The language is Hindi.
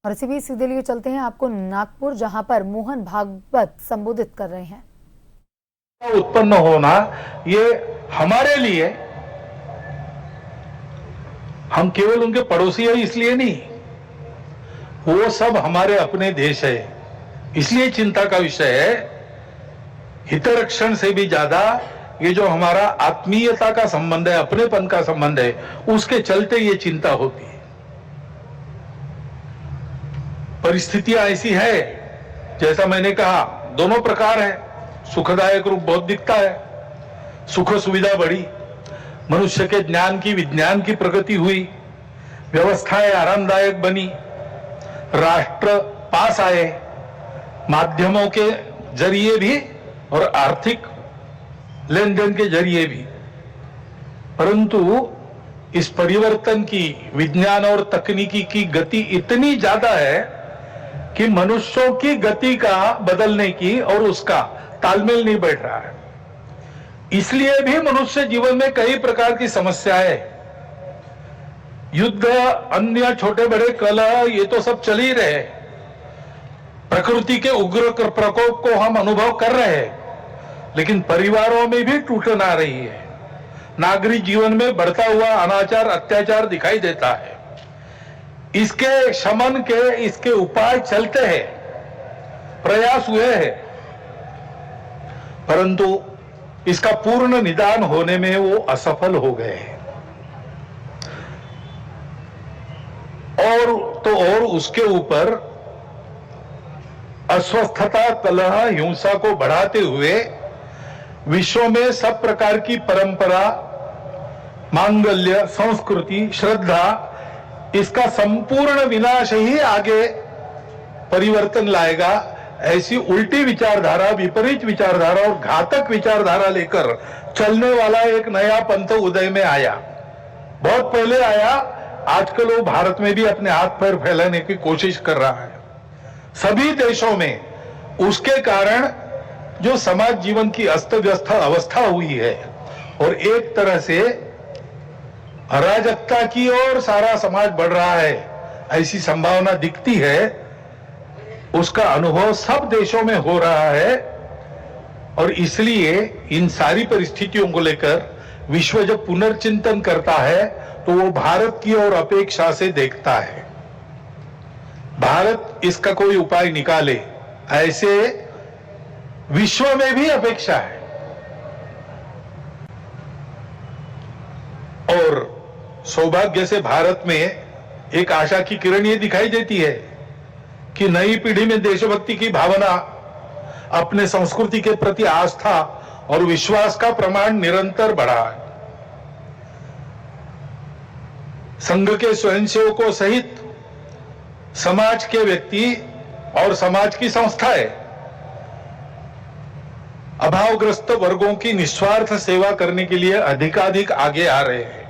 और इसी बीच सीधे लिए चलते हैं आपको नागपुर, जहां पर मोहन भागवत संबोधित कर रहे हैं। उत्पन्न होना ये हमारे लिए, हम केवल उनके पड़ोसी है इसलिए नहीं, वो सब हमारे अपने देश है, इसलिए चिंता का विषय है। हितरक्षण से भी ज्यादा ये जो हमारा आत्मीयता का संबंध है, अपनेपन का संबंध है, उसके चलते ये चिंता होती है। परिस्थितियां ऐसी है, जैसा मैंने कहा, दोनों प्रकार है। सुखदायक रूप बहुत दिखता है, सुख सुविधा बढ़ी, मनुष्य के ज्ञान की विज्ञान की प्रगति हुई, व्यवस्थाएं आरामदायक बनी, राष्ट्र पास आए, माध्यमों के जरिए भी और आर्थिक लेन देन के जरिए भी। परंतु इस परिवर्तन की, विज्ञान और तकनीकी की गति इतनी ज्यादा है कि मनुष्यों की गति का बदलने की और उसका तालमेल नहीं बैठ रहा है। इसलिए भी मनुष्य जीवन में कई प्रकार की समस्याएं, युद्ध, अन्य छोटे बड़े कलह, ये तो सब चल ही रहे। प्रकृति के उग्र प्रकोप को हम अनुभव कर रहे हैं, लेकिन परिवारों में भी टूटन आ रही है। नागरिक जीवन में बढ़ता हुआ अनाचार, अत्याचार दिखाई देता है। इसके शमन के, इसके उपाय चलते हैं, प्रयास हुए हैं, परंतु इसका पूर्ण निदान होने में वो असफल हो गए हैं। और उसके ऊपर अस्वस्थता, कलह, हिंसा को बढ़ाते हुए विश्व में सब प्रकार की परंपरा, मांगल्य, संस्कृति, श्रद्धा, इसका संपूर्ण विनाश ही आगे परिवर्तन लाएगा। ऐसी उल्टी विचारधारा, विपरीत विचारधारा और घातक विचारधारा लेकर चलने वाला एक नया पंथ उदय में आया। बहुत पहले आया, आजकल वो भारत में भी अपने हाथ पैर फैलाने की कोशिश कर रहा है, सभी देशों में। उसके कारण जो समाज जीवन की अस्त व्यस्त अवस्था हुई है और एक तरह से अराजकता की ओर सारा समाज बढ़ रहा है, ऐसी संभावना दिखती है। उसका अनुभव सब देशों में हो रहा है और इसलिए इन सारी परिस्थितियों को लेकर विश्व जब पुनर्चिंतन करता है तो वो भारत की ओर अपेक्षा से देखता है। भारत इसका कोई उपाय निकाले, ऐसे विश्व में भी अपेक्षा है। और सौभाग्य से भारत में एक आशा की किरण ये दिखाई देती है कि नई पीढ़ी में देशभक्ति की भावना, अपने संस्कृति के प्रति आस्था और विश्वास का प्रमाण निरंतर बढ़ा है। संघ के स्वयंसेवकों सहित समाज के व्यक्ति और समाज की संस्थाएं अभावग्रस्त वर्गों की निस्वार्थ सेवा करने के लिए अधिकाधिक आगे आ रहे हैं।